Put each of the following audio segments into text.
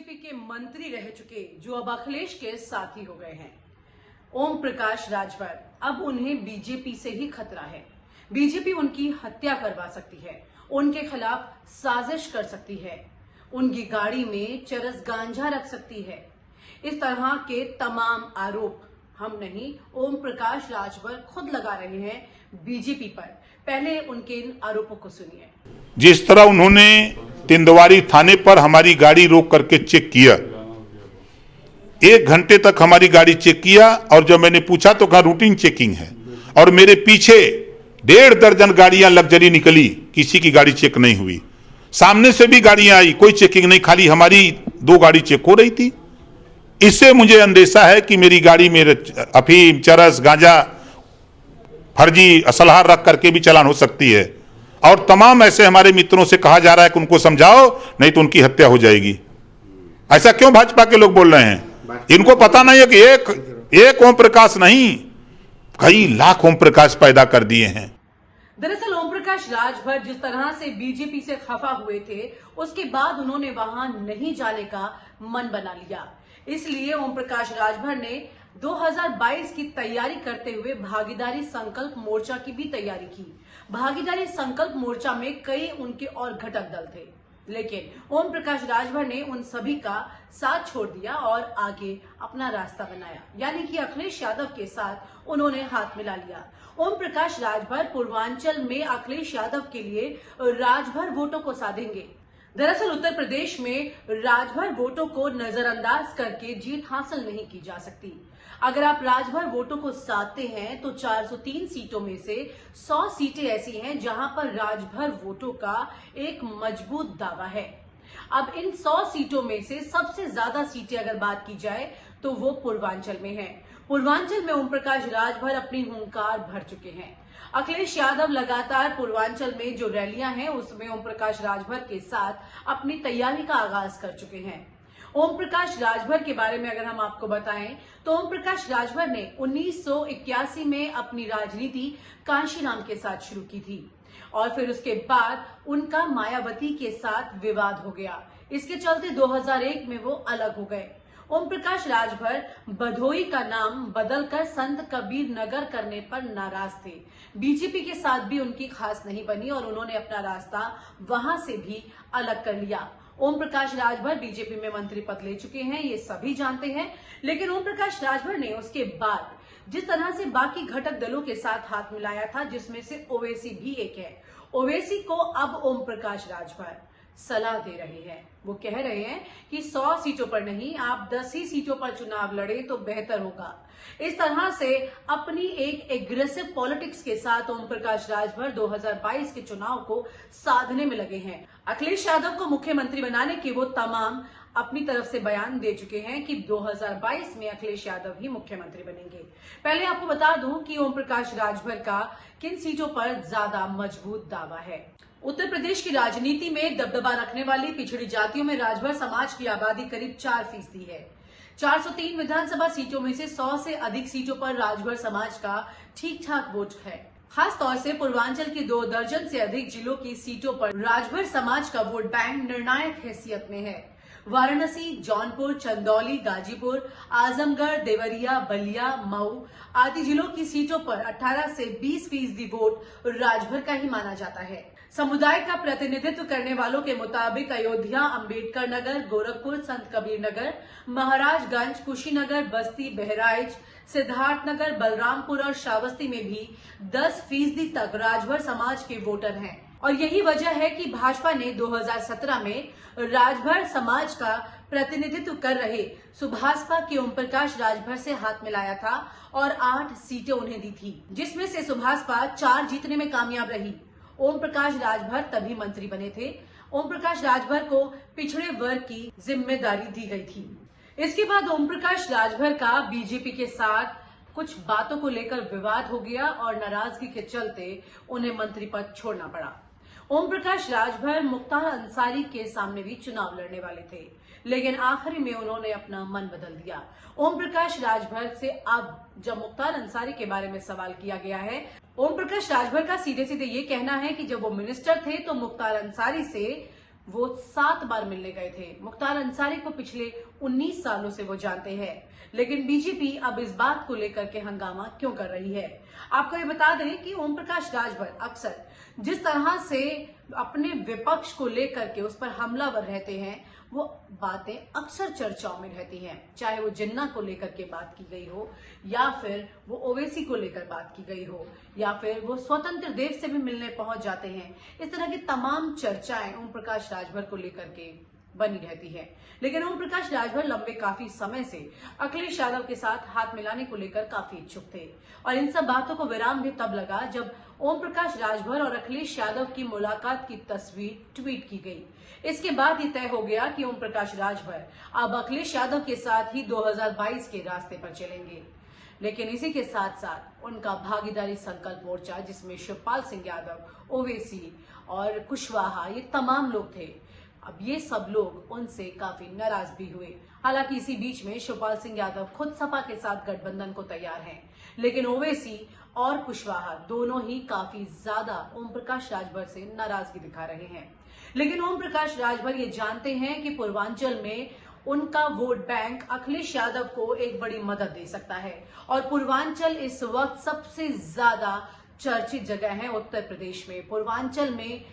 BJP के मंत्री रह चुके जो अब अखिलेश के साथी हो गए हैं, ओम प्रकाश राजभर, अब उन्हें बीजेपी से ही खतरा है। बीजेपी उनकी हत्या करवा सकती है, उनके खिलाफ साजिश कर सकती है, उनकी गाड़ी में चरस गांजा रख सकती है। इस तरह के तमाम आरोप हम नहीं, ओम प्रकाश राजभर खुद लगा रहे हैं बीजेपी पर। पहले उनके इन आरोपों को सुनिए। जिस तरह उन्होंने तिंदवारी थाने पर हमारी गाड़ी रोक करके चेक किया, 1 घंटे तक हमारी गाड़ी चेक किया, और जब मैंने पूछा तो कहा रूटीन चेकिंग है, और मेरे पीछे 1.5 दर्जन गाड़ियां लग्जरी निकली, किसी की गाड़ी चेक नहीं हुई। सामने से भी गाड़ियां आई, कोई चेकिंग नहीं, खाली हमारी 2 गाड़ी चेक हो रही थी। इससे मुझे अंदेशा है कि मेरी गाड़ी में अफीम, चरस, गांजा, फर्जी असलहा रख करके भी चालान हो सकती है। और तमाम ऐसे हमारे मित्रों से कहा जा रहा है कि उनको समझाओ, नहीं तो उनकी हत्या हो जाएगी। ऐसा क्यों भाजपा के लोग बोल रहे हैं? इनको पता नहीं है कि एक ओम प्रकाश नहीं, कई लाख ओम प्रकाश पैदा कर दिए हैं। दरअसल ओम प्रकाश राजभर जिस तरह से बीजेपी से खफा हुए थे, उसके बाद उन्होंने वहां नहीं जाने का मन बना लिया। इसलिए ओम प्रकाश राजभर ने 2022 की तैयारी करते हुए भागीदारी संकल्प मोर्चा की भी तैयारी की। भागीदारी संकल्प मोर्चा में कई उनके और घटक दल थे, लेकिन ओम प्रकाश राजभर ने उन सभी का साथ छोड़ दिया और आगे अपना रास्ता बनाया, यानी कि अखिलेश यादव के साथ उन्होंने हाथ मिला लिया। ओम प्रकाश राजभर पूर्वांचल में अखिलेश यादव के लिए राजभर वोटों को साधेंगे। दरअसल उत्तर प्रदेश में राजभर वोटों को नजरअंदाज करके जीत हासिल नहीं की जा सकती। अगर आप राजभर वोटों को साधते हैं तो 403 सीटों में से 100 सीटें ऐसी हैं जहां पर राजभर वोटों का एक मजबूत दावा है। अब इन 100 सीटों में से सबसे ज्यादा सीटें अगर बात की जाए तो वो पूर्वांचल में है। पूर्वांचल में ओम प्रकाश राजभर अपनी हुंकार भर चुके हैं। अखिलेश यादव लगातार पूर्वांचल में जो रैलियां हैं उसमें ओम प्रकाश राजभर के साथ अपनी तैयारी का आगाज कर चुके हैं। ओम प्रकाश राजभर के बारे में अगर हम आपको बताएं तो ओम प्रकाश राजभर ने 1981 में अपनी राजनीति कांशीराम के साथ शुरू की थी, और फिर उसके बाद उनका मायावती के साथ विवाद हो गया। इसके चलते 2001 में वो अलग हो गए। ओम प्रकाश राजभर भदोई का नाम बदलकर संत कबीर नगर करने पर नाराज थे। बीजेपी के साथ भी उनकी खास नहीं बनी और उन्होंने अपना रास्ता वहां से भी अलग कर लिया। ओम प्रकाश राजभर बीजेपी में मंत्री पद ले चुके हैं, ये सभी जानते हैं, लेकिन ओम प्रकाश राजभर ने उसके बाद जिस तरह से बाकी घटक दलों के साथ हाथ मिलाया था, जिसमें से ओवैसी भी एक है, ओवैसी को अब ओम प्रकाश राजभर सलाह दे रहे हैं। वो कह रहे हैं कि 100 सीटों पर नहीं, आप 10 ही सीटों पर चुनाव लड़े तो बेहतर होगा। इस तरह से अपनी एक एग्रेसिव पॉलिटिक्स के साथ ओम प्रकाश राजभर 2022 के चुनाव को साधने में लगे हैं। अखिलेश यादव को मुख्यमंत्री बनाने के वो तमाम अपनी तरफ से बयान दे चुके हैं कि 2022 में अखिलेश यादव ही मुख्यमंत्री बनेंगे। पहले आपको बता दूं कि ओम प्रकाश राजभर का किन सीटों पर ज्यादा मजबूत दावा है। उत्तर प्रदेश की राजनीति में दबदबा रखने वाली पिछड़ी जातियों में राजभर समाज की आबादी करीब 4% है। 403 विधानसभा सीटों में से 100 से अधिक सीटों पर राजभर समाज का ठीक ठाक वोट है। खास तौर से पूर्वांचल की 2 दर्जन से अधिक जिलों की सीटों पर राजभर समाज का वोट बैंक निर्णायक हैसियत में है। वाराणसी, जौनपुर, चंदौली, गाजीपुर, आजमगढ़, देवरिया, बलिया, मऊ आदि जिलों की सीटों पर 18 से 20% वोट राजभर का ही माना जाता है। समुदाय का प्रतिनिधित्व करने वालों के मुताबिक अयोध्या, अंबेडकर नगर, गोरखपुर, संत कबीर नगर, महाराजगंज, कुशीनगर, बस्ती, बहराइच, सिद्धार्थनगर, बलरामपुर और श्रावस्ती में भी 10% तक राजभर समाज के वोटर हैं। और यही वजह है कि भाजपा ने 2017 में राजभर समाज का प्रतिनिधित्व कर रहे सुभाषपा के ओम प्रकाश राजभर से हाथ मिलाया था और 8 सीटें उन्हें दी थी, जिसमें से सुभाषपा 4 जीतने में कामयाब रही। ओम प्रकाश राजभर तभी मंत्री बने थे। ओम प्रकाश राजभर को पिछड़े वर्ग की जिम्मेदारी दी गई थी। इसके बाद ओम प्रकाश राजभर का बीजेपी के साथ कुछ बातों को लेकर विवाद हो गया और नाराजगी के चलते उन्हें मंत्री पद छोड़ना पड़ा। ओम प्रकाश राजभर मुख्तार अंसारी के सामने भी चुनाव लड़ने वाले थे, लेकिन आखिरी में उन्होंने अपना मन बदल दिया। ओम प्रकाश राजभर से अब जब मुख्तार अंसारी के बारे में सवाल किया गया है, ओम प्रकाश राजभर का सीधे सीधे ये कहना है कि जब वो मिनिस्टर थे तो मुख्तार अंसारी से वो 7 बार मिलने गए थे। मुख्तार अंसारी को पिछले 19 सालों से वो जानते हैं, लेकिन बीजेपी अब इस बात को लेकर के हंगामा क्यों कर रही है? आपको ये बता दें कि ओम प्रकाश राजभर अक्सर जिस तरह से अपने विपक्ष को लेकर के उस पर हमलावर रहते हैं, वो बातें अक्सर चर्चाओं में रहती हैं, चाहे वो जिन्ना को लेकर के बात की गई हो, या फिर वो ओवैसी को लेकर बात की गई हो, या फिर वो स्वतंत्र देव से भी मिलने पहुंच जाते हैं। इस तरह की तमाम चर्चाएं ओम प्रकाश राजभर को लेकर के बनी रहती है। लेकिन ओम प्रकाश राजभर लंबे काफी समय से अखिलेश यादव के साथ हाथ मिलाने को लेकर काफी इच्छुक थे, और इन सब बातों को विराम भी तब लगा जब ओम प्रकाश राजभर और अखिलेश यादव की मुलाकात की तस्वीर ट्वीट की गई। इसके बाद ही तय हो गया कि ओम प्रकाश राजभर अब अखिलेश यादव के साथ ही 2022 के रास्ते पर चलेंगे। लेकिन इसी के साथ साथ उनका भागीदारी संकल्प मोर्चा, जिसमें शिवपाल सिंह यादव, ओवैसी और कुशवाहा, ये तमाम लोग थे, अब ये सब लोग उनसे काफी नाराज भी हुए। हालांकि इसी बीच में शिवपाल सिंह यादव खुद सपा के साथ गठबंधन को तैयार हैं, लेकिन ओवैसी और कुशवाहा दोनों ही काफी ज्यादा ओम प्रकाश राजभर से नाराजगी दिखा रहे हैं। लेकिन ओम प्रकाश राजभर ये जानते हैं कि पूर्वांचल में उनका वोट बैंक अखिलेश यादव को एक बड़ी मदद दे सकता है, और पूर्वांचल इस वक्त सबसे ज्यादा चर्चित जगह है उत्तर प्रदेश में। पूर्वांचल में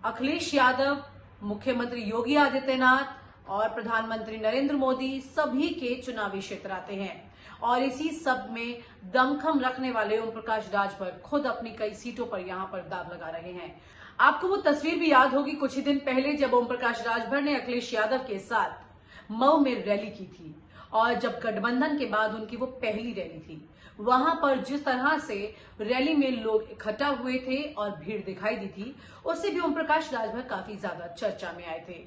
अखिलेश यादव, मुख्यमंत्री योगी आदित्यनाथ और प्रधानमंत्री नरेंद्र मोदी सभी के चुनावी क्षेत्र आते हैं, और इसी सब में दमखम रखने वाले ओम प्रकाश राजभर खुद अपनी कई सीटों पर यहां पर दाव लगा रहे हैं। आपको वो तस्वीर भी याद होगी कुछ ही दिन पहले जब ओम प्रकाश राजभर ने अखिलेश यादव के साथ मऊ में रैली की थी, और जब गठबंधन के बाद उनकी वो पहली रैली थी, वहां पर जिस तरह से रैली में लोग इकट्ठा हुए थे और भीड़ दिखाई दी थी, उससे भी ओम प्रकाश राजभर काफी ज्यादा चर्चा में आए थे।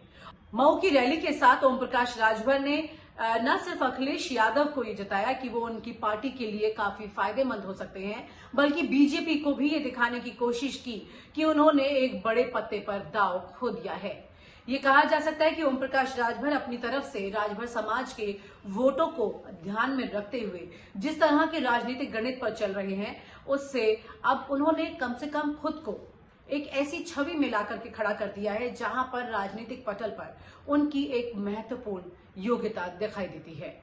मऊ की रैली के साथ ओम प्रकाश राजभर ने न सिर्फ अखिलेश यादव को ये जताया कि वो उनकी पार्टी के लिए काफी फायदेमंद हो सकते हैं, बल्कि बीजेपी को भी ये दिखाने की कोशिश की कि उन्होंने एक बड़े पत्ते पर दांव खो दिया है। ये कहा जा सकता है कि ओम प्रकाश राजभर अपनी तरफ से राजभर समाज के वोटों को ध्यान में रखते हुए जिस तरह के राजनीतिक गणित पर चल रहे हैं, उससे अब उन्होंने कम से कम खुद को एक ऐसी छवि में ला करके खड़ा कर दिया है जहां पर राजनीतिक पटल पर उनकी एक महत्वपूर्ण योग्यता दिखाई देती है।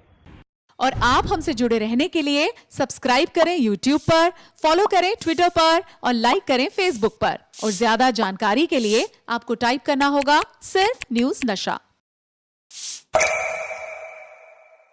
और आप हमसे जुड़े रहने के लिए सब्सक्राइब करें YouTube पर, फॉलो करें Twitter पर और लाइक करें Facebook पर। और ज्यादा जानकारी के लिए आपको टाइप करना होगा सिर्फ न्यूज़ नशा।